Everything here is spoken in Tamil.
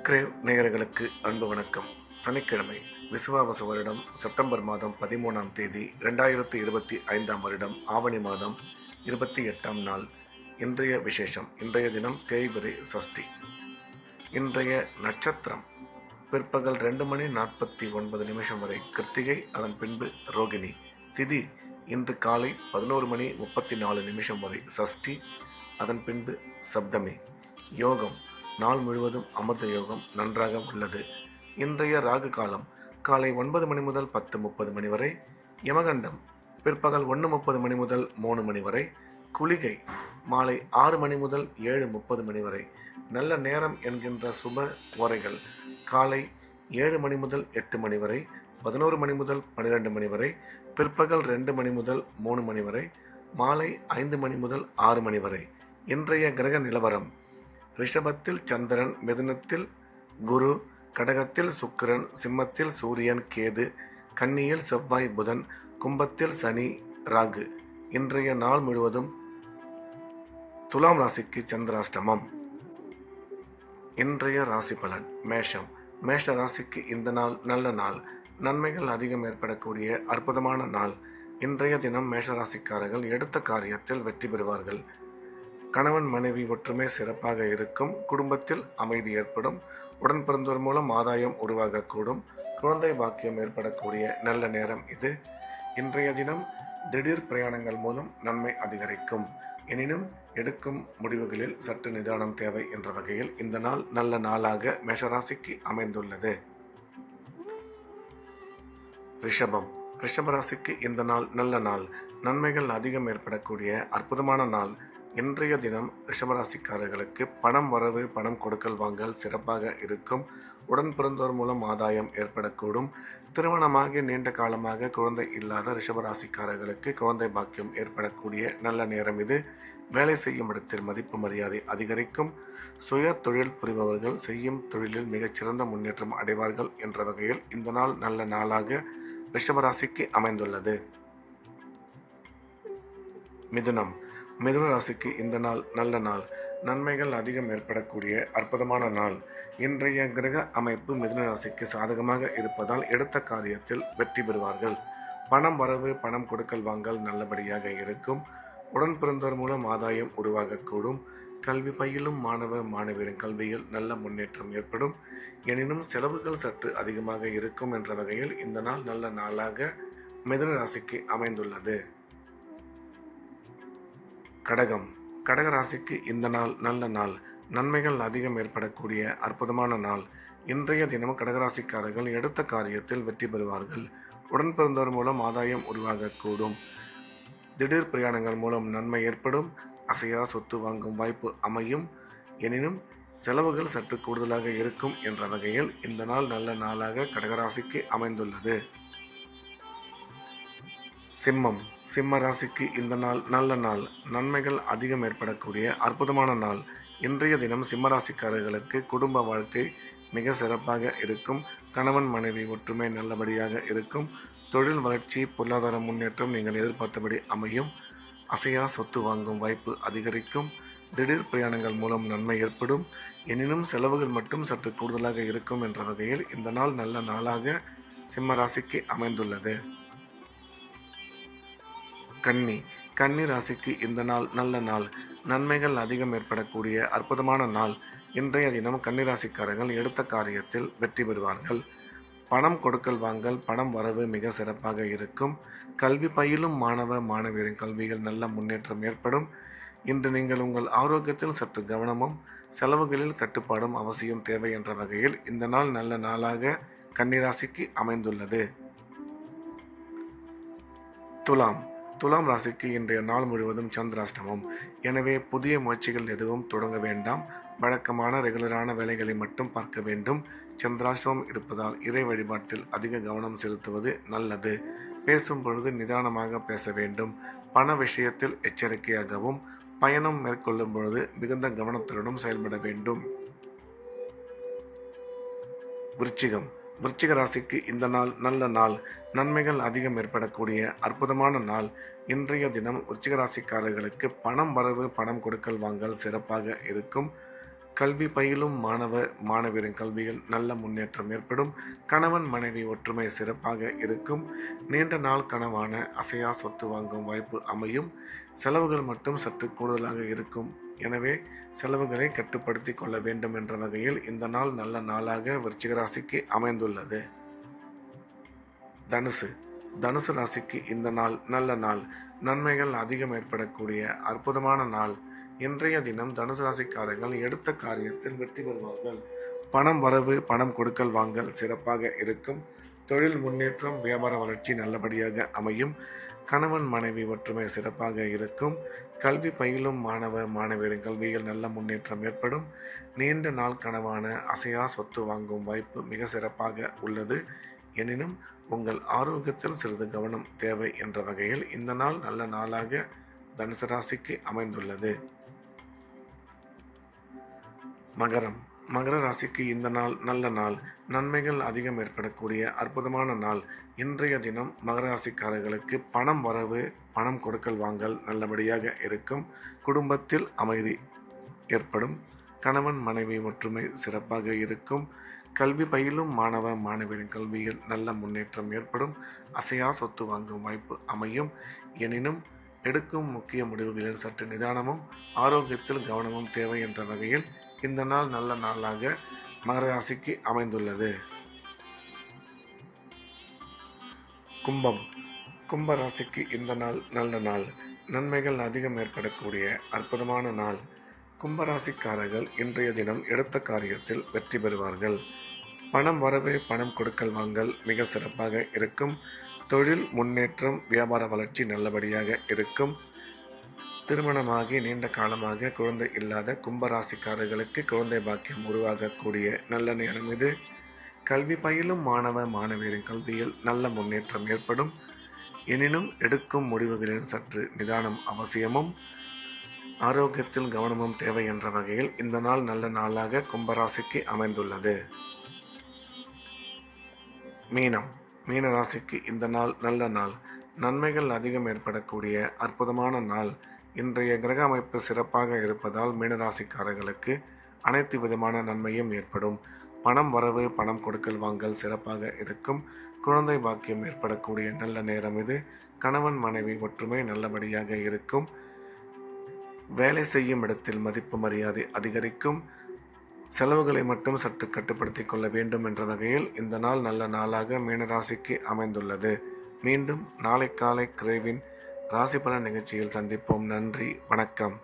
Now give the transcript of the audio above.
சப்ஸ்கிரைப் நேயர்களுக்கு அன்பு வணக்கம். சனிக்கிழமை விசுவாவசு வருடம் செப்டம்பர் மாதம் 13ஆம் தேதி 2025ஆம் வருடம் ஆவணி மாதம் 28ஆம் நாள். இன்றைய விசேஷம். இன்றைய தினம் தேய்பிறை சஷ்டி. இன்றைய நட்சத்திரம் பிற்பகல் 2:49 வரை கிருத்திகை, அதன் பின்பு ரோகிணி. திதி இன்று காலை 11:34 வரை சஷ்டி, அதன் பின்பு சப்தமி. யோகம் நாள் முழுவதும் அமிர்த யோகம் நன்றாக உள்ளது. இன்றைய ராகு காலம் காலை 9 மணி முதல் 10:30 வரை. யமகண்டம் பிற்பகல் 1:30 முதல் 3 வரை. குளிகை மாலை 6 மணி முதல் 7:30 வரை. நல்ல நேரம் என்கின்ற சுப ஓரைகள் காலை 7 மணி முதல் 8 வரை, 11 மணி முதல் 12 வரை, பிற்பகல் 2 மணி முதல் 3 வரை, மாலை 5 மணி முதல் 6 வரை. இன்றைய கிரக நிலவரம்: ரிஷபத்தில் சந்திரன், மிதுனத்தில் குரு, கடகத்தில் சுக்கிரன், சிம்மத்தில் சூரியன் கேது, கன்னியில் செவ்வாய் புதன், கும்பத்தில் சனி ராகு. இன்றைய நாள் முழுவதும் துலாம் ராசிக்கு சந்திராஷ்டமம். இன்றைய ராசி பலன். மேஷம். மேஷ ராசிக்கு இந்த நாள் நல்ல நாள். நன்மைகள் அதிகம் ஏற்படக்கூடிய அற்புதமான நாள். இன்றைய தினம் மேஷராசிக்காரர்கள் எடுத்த காரியத்தில் வெற்றி பெறுவார்கள். கணவன் மனைவி ஒற்றுமை சிறப்பாக இருக்கும். குடும்பத்தில் அமைதி ஏற்படும். உடன் பிறந்தோர் மூலம் ஆதாயம் உருவாகக்கூடும். குழந்தை பாக்கியம் ஏற்படக்கூடிய நல்ல நேரம் இது. இன்றைய தினம் திடீர் பிரயாணங்கள் மூலம் நன்மை அதிகரிக்கும். எனினும் எடுக்கும் முடிவுகளில் சற்று நிதானம் தேவை என்ற வகையில் இந்த நாள் நல்ல நாளாக மேஷராசிக்கு அமைந்துள்ளது. ரிஷபம். ரிஷபராசிக்கு இந்த நாள் நல்ல நாள். நன்மைகள் அதிகம் ஏற்படக்கூடிய அற்புதமான நாள். இன்றைய தினம் ரிஷபராசிக்காரர்களுக்கு பணம் வரவு, பணம் கொடுக்கல் வாங்கல் சிறப்பாக இருக்கும். உடன் பிறந்தோர் மூலம் ஆதாயம் ஏற்படக்கூடும். திருமணமாகி நீண்ட காலமாக குழந்தை இல்லாத ரிஷபராசிக்காரர்களுக்கு குழந்தை பாக்கியம் ஏற்படக்கூடிய நல்ல நேரம் இது. வேலை செய்யும் இடத்தில் மதிப்பு மரியாதை அதிகரிக்கும். சுய தொழில் புரிபவர்கள் செய்யும் தொழிலில் மிகச்சிறந்த முன்னேற்றம் அடைவார்கள் என்ற வகையில் இந்த நாள் நல்ல நாளாக ரிஷபராசிக்கு அமைந்துள்ளது. மிதுனம். மிதுன ராசிக்கு இந்த நாள் நல்ல நாள். நன்மைகள் அதிகம் ஏற்படக்கூடிய அற்புதமான நாள். இன்றைய கிரக அமைப்பு மிதுன ராசிக்கு சாதகமாக இருப்பதால் எடுத்த காரியத்தில் வெற்றி பெறுவார்கள். பணம் வரவு, பணம் கொடுக்கல் வாங்கல் நல்லபடியாக இருக்கும். உடன் பிறந்தோர் மூலம் ஆதாயம் உருவாகக்கூடும். கல்வி பயிலும் மாணவ மாணவியரின் கல்வியில் நல்ல முன்னேற்றம் ஏற்படும். எனினும் செலவுகள் சற்று அதிகமாக இருக்கும் என்ற வகையில் இந்த நாள் நல்ல நாளாக மிதுன ராசிக்கு அமைந்துள்ளது. கடகம். கடகராசிக்கு இந்த நாள் நல்ல நாள். நன்மைகள் அதிகம் ஏற்படக்கூடிய அற்புதமான நாள். இன்றைய தினம் கடகராசிக்காரர்கள் எடுத்த காரியத்தில் வெற்றி பெறுவார்கள். உடன் பிறந்தோர் மூலம் ஆதாயம் உருவாகக்கூடும். திடீர் பிரயாணங்கள் மூலம் நன்மை ஏற்படும். அசையா சொத்து வாங்கும் வாய்ப்பு அமையும். எனினும் செலவுகள் சற்று கூடுதலாக இருக்கும் என்ற வகையில் இந்த நாள் நல்ல நாளாக கடகராசிக்கு அமைந்துள்ளது. சிம்மம். சிம்ம ராசிக்கு இந்த நாள் நல்ல நாள். நன்மைகள் அதிகம் ஏற்படக்கூடிய அற்புதமான நாள். இன்றைய தினம் சிம்மராசிக்காரர்களுக்கு குடும்ப வாழ்க்கை மிக சிறப்பாக இருக்கும். கணவன் மனைவி ஒற்றுமை நல்லபடியாக இருக்கும். தொழில் வளர்ச்சி, பொருளாதார முன்னேற்றம் நீங்கள் எதிர்பார்த்தபடி அமையும். அசையா சொத்து வாங்கும் வாய்ப்பு அதிகரிக்கும். திடீர் பிரயாணங்கள் மூலம் நன்மை ஏற்படும். எனினும் செலவுகள் மட்டும் சற்று கூடுதலாக இருக்கும் என்ற வகையில் இந்த நாள் நல்ல நாளாக சிம்ம ராசிக்கு அமைந்துள்ளது. கன்னி. கன்னி ராசிக்கு இந்த நாள் நல்ல நாள். நன்மைகள் அதிகம் ஏற்படக்கூடிய அற்புதமான நாள். இன்றைய தினம் கன்னிராசிக்காரர்கள் எடுத்த காரியத்தில் வெற்றி பெறுவார்கள். பணம் கொடுக்கல் வாங்கல், பணம் வரவு மிக சிறப்பாக இருக்கும். கல்வி பயிலும் மாணவ மாணவியரின் கல்வியில் நல்ல முன்னேற்றம் ஏற்படும். இன்று நீங்கள் உங்கள் ஆரோக்கியத்தில் சற்று கவனமும் செலவுகளில் கட்டுப்பாடும் அவசியம் தேவை என்ற வகையில் இந்த நாள் நல்ல நாளாக கன்னிராசிக்கு அமைந்துள்ளது. துலாம். துலாம் ராசிக்கு இன்றைய நாள் முழுவதும் சந்திராஷ்டமம். எனவே புதிய முயற்சிகள் எதுவும் தொடங்க வேண்டாம். வழக்கமான ரெகுலரான வேலைகளை மட்டும் பார்க்க வேண்டும். சந்திராஷ்டமம் இருப்பதால் இறை வழிபாட்டில் அதிக கவனம் செலுத்துவது நல்லது. பேசும் பொழுது நிதானமாக பேச வேண்டும். பண விஷயத்தில் எச்சரிக்கையாகவும், பயணம் மேற்கொள்ளும் பொழுது மிகுந்த கவனத்துடனும் செயல்பட வேண்டும். விருச்சிகம். விருச்சிக ராசிக்கு இந்த நாள் நல்ல நாள். நன்மைகள் அதிகம் ஏற்படக்கூடிய அற்புதமான நாள். இன்றைய தினம் விருச்சிக ராசிக்காரர்களுக்கு பணம் வரவு, பணம் கொடுக்கல் வாங்கல் சிறப்பாக இருக்கும். கல்வி பயிலும் மாணவரின் கல்வியில் நல்ல முன்னேற்றம் ஏற்படும். கணவன் மனைவி ஒற்றுமை சிறப்பாக இருக்கும். நீண்ட நாள் கனவான அசையா சொத்து வாங்கும் வாய்ப்பு அமையும். செலவுகள் மட்டும் சற்று கூடுதலாக இருக்கும். எனவே செலவுகளை கட்டுப்படுத்தி கொள்ள வேண்டும் என்ற வகையில் இந்த நாள் நல்ல நாளாக விருச்சிக ராசிக்கு அமைந்துள்ளது. தனுசு ராசிக்கு இந்த நாள் நல்ல நாள். நன்மைகள் அதிகம் ஏற்படக்கூடிய அற்புதமான நாள். இன்றைய தினம் தனுசு ராசிக்காரர்கள் எடுத்த காரியத்தில் வெற்றி பெறுவார்கள். பணம் வரவு, பணம் கொடுக்கல் வாங்கல் சிறப்பாக இருக்கும். தொழில் முன்னேற்றம், வியாபார வளர்ச்சி நல்லபடியாக அமையும். கணவன் மனைவி ஒற்றுமை சிறப்பாக இருக்கும். கல்வி பயிலும் மாணவரின் கல்வியில் நல்ல முன்னேற்றம் ஏற்படும். நீண்ட நாள் கனவான அசையா சொத்து வாங்கும் வாய்ப்பு மிக சிறப்பாக உள்ளது. எனினும் உங்கள் ஆரோக்கியத்தில் சிறிது கவனம் தேவை என்ற வகையில் இந்த நாள் நல்ல நாளாக தனுசு ராசிக்கு அமைந்துள்ளது. மகர ராசிக்கு இந்த நாள் நல்ல நாள். நன்மைகள் அதிகம் ஏற்படக்கூடிய அற்புதமான நாள். இன்றைய தினம் மகர ராசிக்காரர்களுக்கு பணம் வரவு, பணம் கொடுக்கல் வாங்கல் நல்லபடியாக இருக்கும். குடும்பத்தில் அமைதி ஏற்படும். கணவன் மனைவி ஒற்றுமை சிறப்பாக இருக்கும். கல்வி பயிலும் மாணவரின் கல்வியில் நல்ல முன்னேற்றம் ஏற்படும். அசையா சொத்து வாங்கும் வாய்ப்பு அமையும். எனினும் எடுக்கும் முக்கிய முடிவுகளில் சற்று நிதானமும் ஆரோக்கியத்தில் கவனமும் தேவை என்ற வகையில் இந்த நாள் நல்ல நாளாக மகர ராசிக்கு அமைந்துள்ளது. கும்ப ராசிக்கு இந்த நாள் நல்ல நாள். நன்மைகள் அதிகம் ஏற்படக்கூடிய அற்புதமான நாள். கும்பராசிக்காரர்கள் இன்றைய தினம் எடுத்த காரியத்தில் வெற்றி பெறுவார்கள். பணம் வரவு, பணம் கொடுக்கல் வாங்கல் மிக சிறப்பாக இருக்கும். தொழில் முன்னேற்றம், வியாபார வளர்ச்சி நல்லபடியாக இருக்கும். திருமணமாகி நீண்ட காலமாக குழந்தை இல்லாத கும்பராசிக்காரர்களுக்கு குழந்தை பாக்கியம் உருவாகக்கூடிய நல்ல நேரம் இது. கல்வி பயிலும் மாணவரின் கல்வியில் நல்ல முன்னேற்றம் ஏற்படும். எனினும் எடுக்கும் முடிவுகளில் சற்று நிதானம் அவசியமும் ஆரோக்கியத்தில் கவனமும் தேவை என்ற வகையில் இந்த நாள் நல்ல நாளாக கும்பராசிக்கு அமைந்துள்ளது. மீன ராசிக்கு இந்த நாள் நல்ல நாள். நன்மைகள் அதிகம் ஏற்படக்கூடிய அற்புதமான நாள். இன்றைய கிரக அமைப்பு சிறப்பாக இருப்பதால் மீனராசிக்காரர்களுக்கு அனைத்து விதமான நன்மையும் ஏற்படும். பணம் வரவு, பணம் கொடுக்கல் வாங்கல் சிறப்பாக இருக்கும். குழந்தை பாக்கியம் ஏற்படக்கூடிய நல்ல நேரம் இது. கணவன் மனைவி ஒற்றுமை நல்லபடியாக இருக்கும். வேலை செய்யும் இடத்தில் மதிப்பு மரியாதை அதிகரிக்கும். செலவுகளை மட்டும் சற்று கட்டுப்படுத்தி கொள்ள வேண்டும் என்ற வகையில் இந்த நாள் நல்ல நாளாக மீனராசிக்கு அமைந்துள்ளது. மீண்டும் நாளை காலை கிரேவின் ராசி பலன் நிகழ்ச்சியில் சந்திப்போம். நன்றி, வணக்கம்.